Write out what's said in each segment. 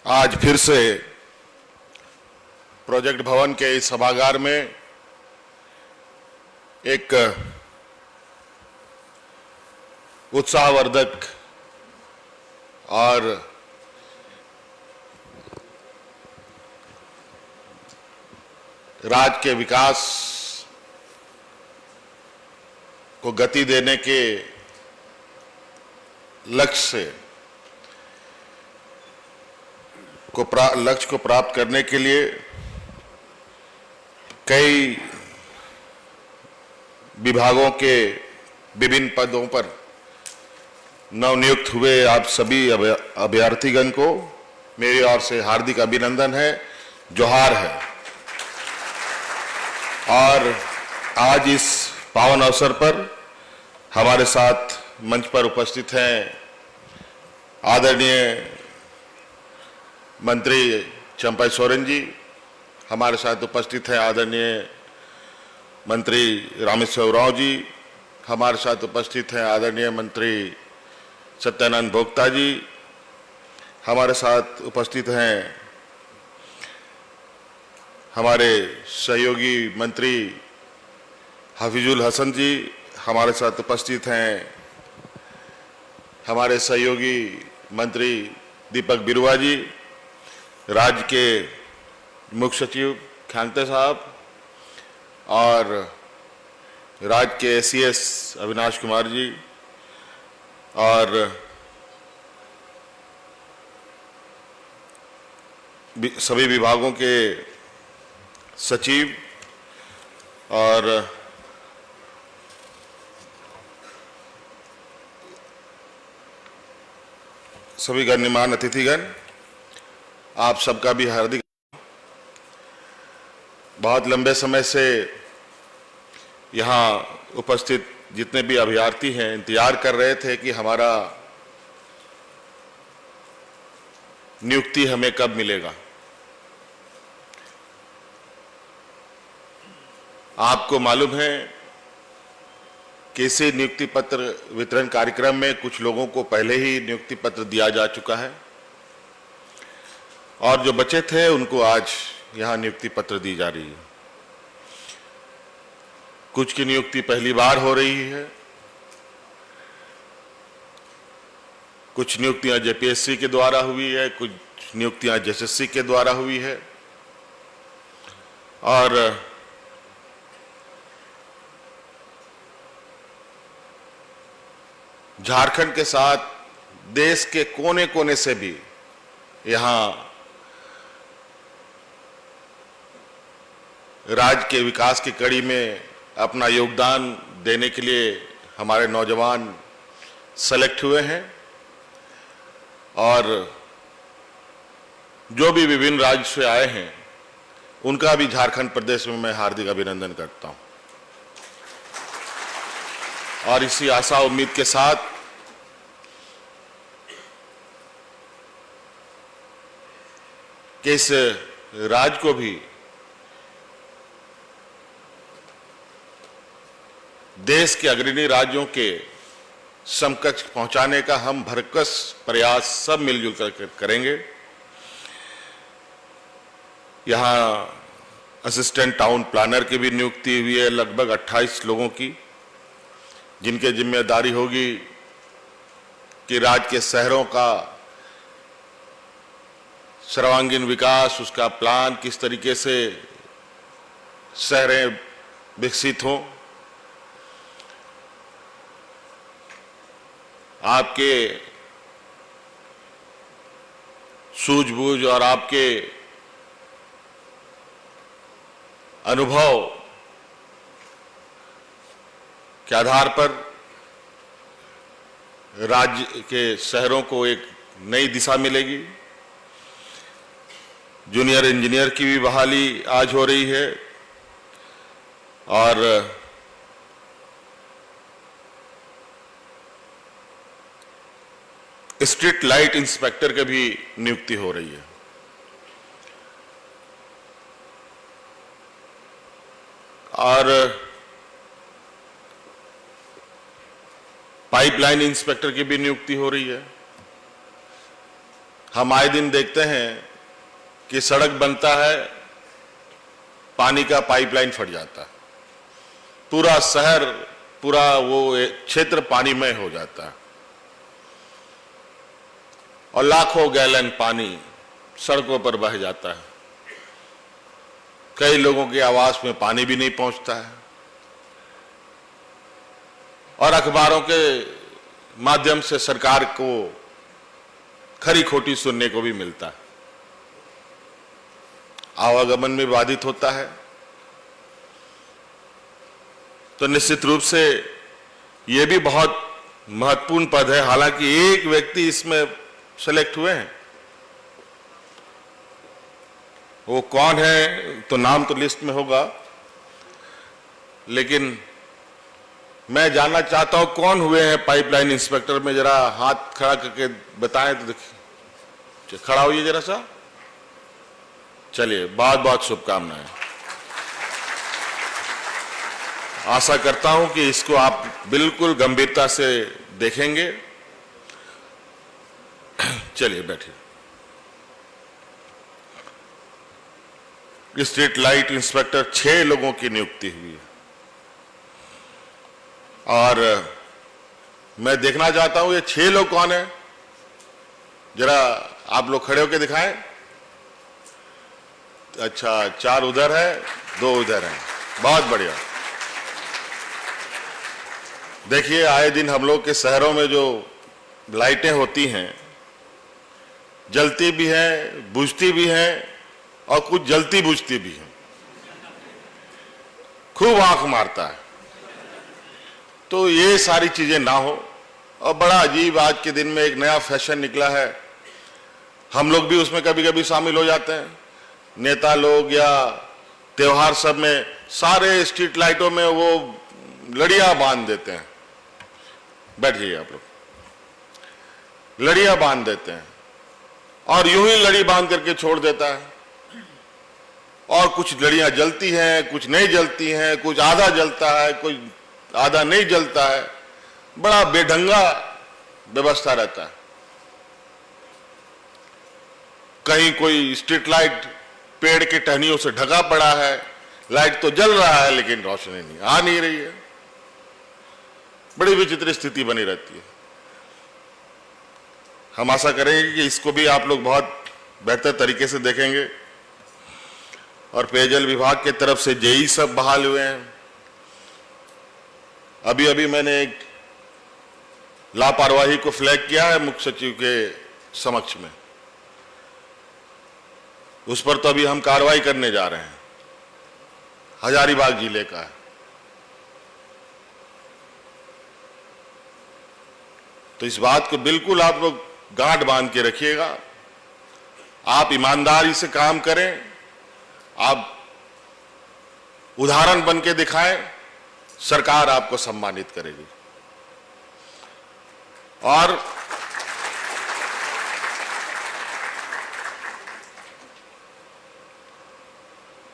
आज फिर से प्रोजेक्ट भवन के इस सभागार में एक उत्साहवर्धक और राज्य के विकास को गति देने के लक्ष्य को प्राप्त करने के लिए कई विभागों के विभिन्न पदों पर नवनियुक्त हुए आप सभी अभ्यर्थीगण को मेरी ओर से हार्दिक अभिनंदन है, जोहार है। और आज इस पावन अवसर पर हमारे साथ मंच पर उपस्थित हैं आदरणीय मंत्री चंपई सोरेन जी, हमारे साथ उपस्थित हैं आदरणीय मंत्री रामेश्वर उरांव जी, हमारे साथ उपस्थित हैं आदरणीय मंत्री सत्यानंद भोक्ता जी, हमारे साथ उपस्थित हैं हमारे सहयोगी मंत्री हफीजुल हसन जी, हमारे साथ उपस्थित हैं हमारे सहयोगी मंत्री दीपक बिरुवा जी, राज्य के मुख्य सचिव खांगते साहब और राज्य के सीएस अविनाश कुमार जी और सभी विभागों के सचिव और सभी गणमान्य अतिथिगण, आप सबका भी हार्दिक। बहुत लंबे समय से यहाँ उपस्थित जितने भी अभ्यर्थी हैं इंतजार कर रहे थे कि हमारा नियुक्ति हमें कब मिलेगा। आपको मालूम है कि इसी नियुक्ति पत्र वितरण कार्यक्रम में कुछ लोगों को पहले ही नियुक्ति पत्र दिया जा चुका है और जो बचे थे उनको आज यहाँ नियुक्ति पत्र दी जा रही है। कुछ की नियुक्ति पहली बार हो रही है, कुछ नियुक्तियां जेपीएससी के द्वारा हुई है, कुछ नियुक्तियां जेएसएससी के द्वारा हुई है और झारखंड के साथ देश के कोने कोने से भी यहाँ राज्य के विकास की कड़ी में अपना योगदान देने के लिए हमारे नौजवान सेलेक्ट हुए हैं और जो भी विभिन्न राज्य से आए हैं उनका भी झारखंड प्रदेश में मैं हार्दिक अभिनंदन करता हूं और इसी आशा उम्मीद के साथ कि इस राज्य को भी देश के अग्रणी राज्यों के समकक्ष पहुंचाने का हम भरकस प्रयास सब मिलजुल कर करेंगे। यहां असिस्टेंट टाउन प्लानर की भी नियुक्ति हुई है लगभग 28 लोगों की, जिनके जिम्मेदारी होगी कि राज्य के शहरों का सर्वांगीण विकास, उसका प्लान किस तरीके से शहरें विकसित हों। आपके सूझबूझ और आपके अनुभव के आधार पर राज्य के शहरों को एक नई दिशा मिलेगी। जूनियर इंजीनियर की भी बहाली आज हो रही है और स्ट्रीट लाइट इंस्पेक्टर की भी नियुक्ति हो रही है। और पाइपलाइन इंस्पेक्टर की भी नियुक्ति हो रही है। हम आए दिन देखते हैं कि सड़क बनता है, पानी का पाइपलाइन फट जाता है, पूरा शहर, पूरा वो क्षेत्र पानीमय हो जाता है और लाखों गैलन पानी सड़कों पर बह जाता है। कई लोगों के आवास में पानी भी नहीं पहुंचता है और अखबारों के माध्यम से सरकार को खरी खोटी सुनने को भी मिलता है। आवागमन में बाधित होता है। तो निश्चित रूप से यह भी बहुत महत्वपूर्ण पद है। हालांकि एक व्यक्ति इसमें सेलेक्ट हुए हैं, वो कौन है तो नाम तो लिस्ट में होगा, लेकिन मैं जानना चाहता हूं कौन हुए हैं पाइपलाइन इंस्पेक्टर में। जरा हाथ खड़ा करके बताएं तो देखिए, खड़ा होइए जरा सा। चलिए, बहुत बहुत शुभकामनाएं। आशा करता हूं कि इसको आप बिल्कुल गंभीरता से देखेंगे। चलिए बैठिए। स्ट्रीट लाइट इंस्पेक्टर 6 लोगों की नियुक्ति हुई है और मैं देखना चाहता हूं ये 6 लोग कौन है। जरा आप लोग खड़े होकर दिखाएं। अच्छा, 4 उधर है, 2 उधर हैं। बहुत बढ़िया। देखिए, आए दिन हम लोग के शहरों में जो लाइटें होती हैं, जलती भी हैं, बुझती भी हैं और कुछ जलती बुझती भी हैं, खूब आंख मारता है। तो ये सारी चीजें ना हो। और बड़ा अजीब आज के दिन में एक नया फैशन निकला है, हम लोग भी उसमें कभी कभी शामिल हो जाते हैं। नेता लोग या त्योहार सब में सारे स्ट्रीट लाइटों में वो लड़ियां बांध देते हैं। बैठिए आप लोग। लड़ियां बांध देते हैं और यूं ही लड़ी बांध करके छोड़ देता है। और कुछ लड़ियां जलती हैं, कुछ नहीं जलती हैं, कुछ आधा जलता है, कुछ आधा नहीं जलता है। बड़ा बेढंगा व्यवस्था रहता है। कहीं कोई स्ट्रीट लाइट पेड़ के टहनियों से ढका पड़ा है, लाइट तो जल रहा है लेकिन रोशनी नहीं आ नहीं रही है। बड़ी विचित्र स्थिति बनी रहती है। हम आशा करेंगे कि इसको भी आप लोग बहुत बेहतर तरीके से देखेंगे। और पेयजल विभाग की तरफ से जेई सब बहाल हुए हैं। अभी अभी मैंने एक लापरवाही को फ्लैग किया है मुख्य सचिव के समक्ष में, उस पर तो अभी हम कार्रवाई करने जा रहे हैं। हजारीबाग जिले का है। तो इस बात को बिल्कुल आप लोग गांठ बांध के रखिएगा। आप ईमानदारी से काम करें, आप उदाहरण बन के दिखाएं, सरकार आपको सम्मानित करेगी। और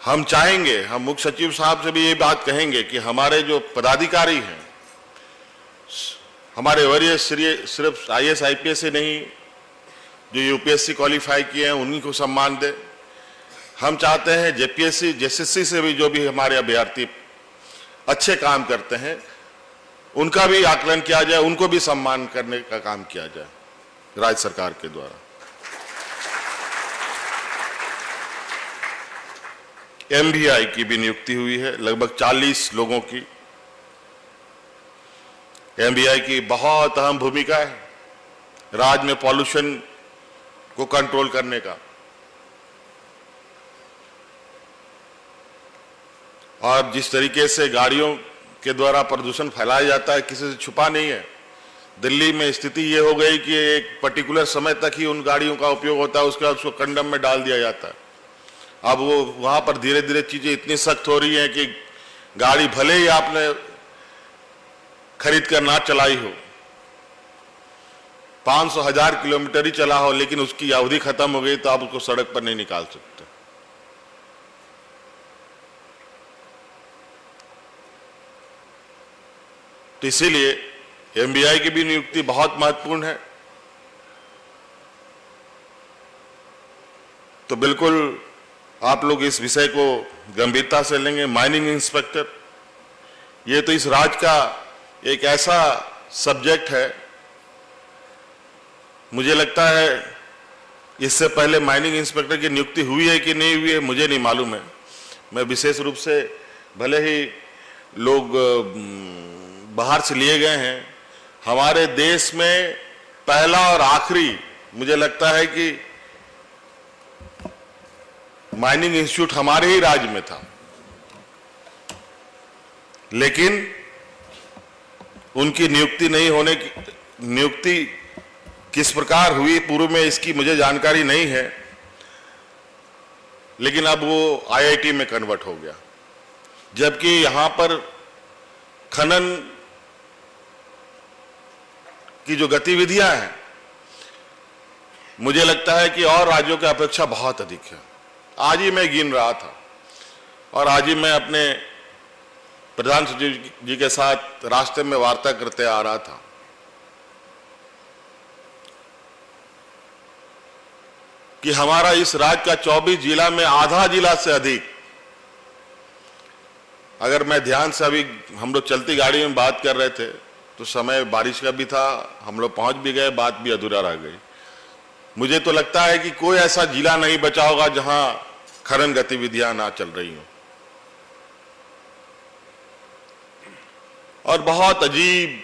हम चाहेंगे, हम मुख्य सचिव साहब से भी ये बात कहेंगे कि हमारे जो पदाधिकारी हैं, हमारे वरीय सिर्फ आईएएस आईपीएस से नहीं, जो यूपीएससी क्वालिफाई किए हैं उन्हीं को सम्मान दे। हम चाहते हैं जेपीएससी जेएसएससी से भी जो भी हमारे अभ्यर्थी अच्छे काम करते हैं उनका भी आकलन किया जाए, उनको भी सम्मान करने का काम किया जाए राज्य सरकार के द्वारा। एमवीआई की भी नियुक्ति हुई है, लगभग 40 लोगों की। एमवीआई की बहुत अहम भूमिका है राज्य में पॉल्यूशन को कंट्रोल करने का। और जिस तरीके से गाड़ियों के द्वारा प्रदूषण फैलाया जाता है, किसी से छुपा नहीं है। दिल्ली में स्थिति ये हो गई कि एक पर्टिकुलर समय तक ही उन गाड़ियों का उपयोग होता है, उसके बाद उसको कंडम में डाल दिया जाता है। अब वो वहां पर धीरे धीरे चीजें इतनी सख्त हो रही हैं कि गाड़ी भले ही आपने खरीद कर ना चलाई हो, 500,000 किलोमीटर ही चला हो, लेकिन उसकी अवधि खत्म हो गई तो आप उसको सड़क पर नहीं निकाल सकते। तो इसीलिए एमवीआई की भी नियुक्ति बहुत महत्वपूर्ण है। तो बिल्कुल आप लोग इस विषय को गंभीरता से लेंगे। माइनिंग इंस्पेक्टर, ये तो इस राज्य का एक ऐसा सब्जेक्ट है, मुझे लगता है इससे पहले माइनिंग इंस्पेक्टर की नियुक्ति हुई है कि नहीं हुई है मुझे नहीं मालूम है। मैं विशेष रूप से, भले ही लोग बाहर से लिए गए हैं, हमारे देश में पहला और आखिरी मुझे लगता है कि माइनिंग इंस्टीट्यूट हमारे ही राज्य में था, लेकिन उनकी नियुक्ति नहीं होने की, नियुक्ति किस प्रकार हुई पूर्व में इसकी मुझे जानकारी नहीं है, लेकिन अब वो आईआईटी में कन्वर्ट हो गया। जबकि यहां पर खनन की जो गतिविधियां हैं मुझे लगता है कि और राज्यों की अपेक्षा बहुत अधिक है। आज ही मैं गिन रहा था और आज ही मैं अपने प्रधान सचिव जी के साथ रास्ते में वार्ता करते आ रहा था कि हमारा इस राज्य का 24 जिला में आधा जिला से अधिक, अगर मैं ध्यान से, अभी हम लोग चलती गाड़ी में बात कर रहे थे तो समय बारिश का भी था, हम लोग पहुंच भी गए, बात भी अधूरा रह गई। मुझे तो लगता है कि कोई ऐसा जिला नहीं बचा होगा जहां खनन गतिविधियां ना चल रही हों। और बहुत अजीब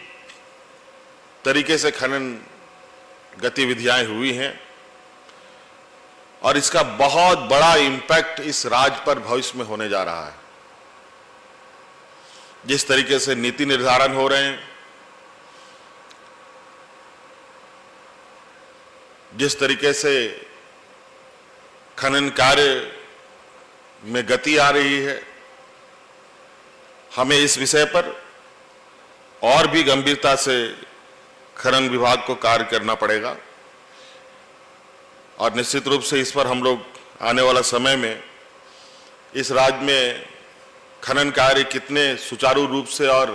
तरीके से खनन गतिविधियां हुई हैं और इसका बहुत बड़ा इंपैक्ट इस राज्य पर भविष्य में होने जा रहा है। जिस तरीके से नीति निर्धारण हो रहे हैं, जिस तरीके से खनन कार्य में गति आ रही है, हमें इस विषय पर और भी गंभीरता से खनन विभाग को कार्य करना पड़ेगा और निश्चित रूप से इस पर हम लोग आने वाला समय में इस राज्य में खनन कार्य कितने सुचारू रूप से और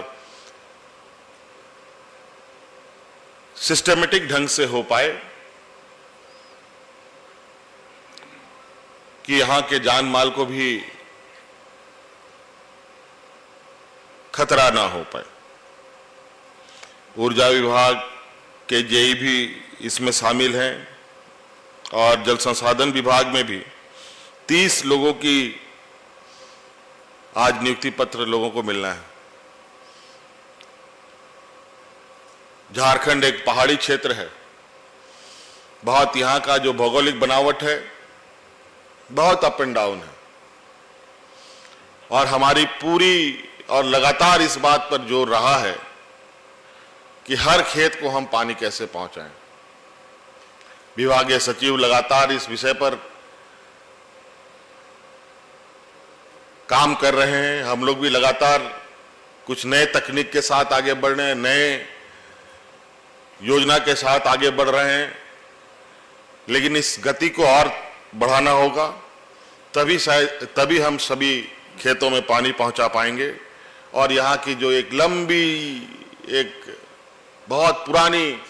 सिस्टमेटिक ढंग से हो पाए कि यहां के जान माल को भी खतरा ना हो पाए। ऊर्जा विभाग के जेई भी इसमें शामिल हैं और जल संसाधन विभाग में भी 30 लोगों की आज नियुक्ति पत्र लोगों को मिलना है। झारखंड एक पहाड़ी क्षेत्र है, बहुत यहां का जो भौगोलिक बनावट है बहुत अप एंड डाउन है और हमारी पूरी और लगातार इस बात पर जोर रहा है कि हर खेत को हम पानी कैसे पहुंचाएं। विभागीय सचिव लगातार इस विषय पर काम कर रहे हैं, हम लोग भी लगातार कुछ नए तकनीक के साथ आगे बढ़ रहे हैं, नए योजना के साथ आगे बढ़ रहे हैं, लेकिन इस गति को और बढ़ाना होगा, तभी हम सभी खेतों में पानी पहुंचा पाएंगे। और यहाँ की जो एक लंबी, एक बहुत पुरानी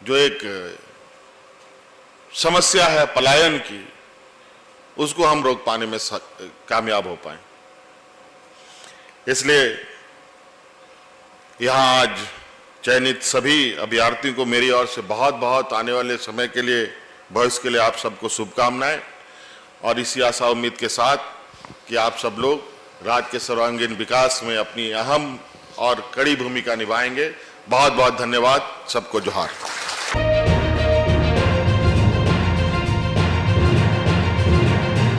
जो एक समस्या है पलायन की, उसको हम रोक पाने में कामयाब हो पाए। इसलिए यहाँ आज चयनित सभी अभ्यर्थियों को मेरी ओर से बहुत बहुत आने वाले समय के लिए, भविष्य के लिए आप सबको शुभकामनाएं और इसी आशा उम्मीद के साथ कि आप सब लोग राज्य के सर्वांगीण विकास में अपनी अहम और कड़ी भूमिका निभाएंगे। बहुत बहुत धन्यवाद, सबको जोहार।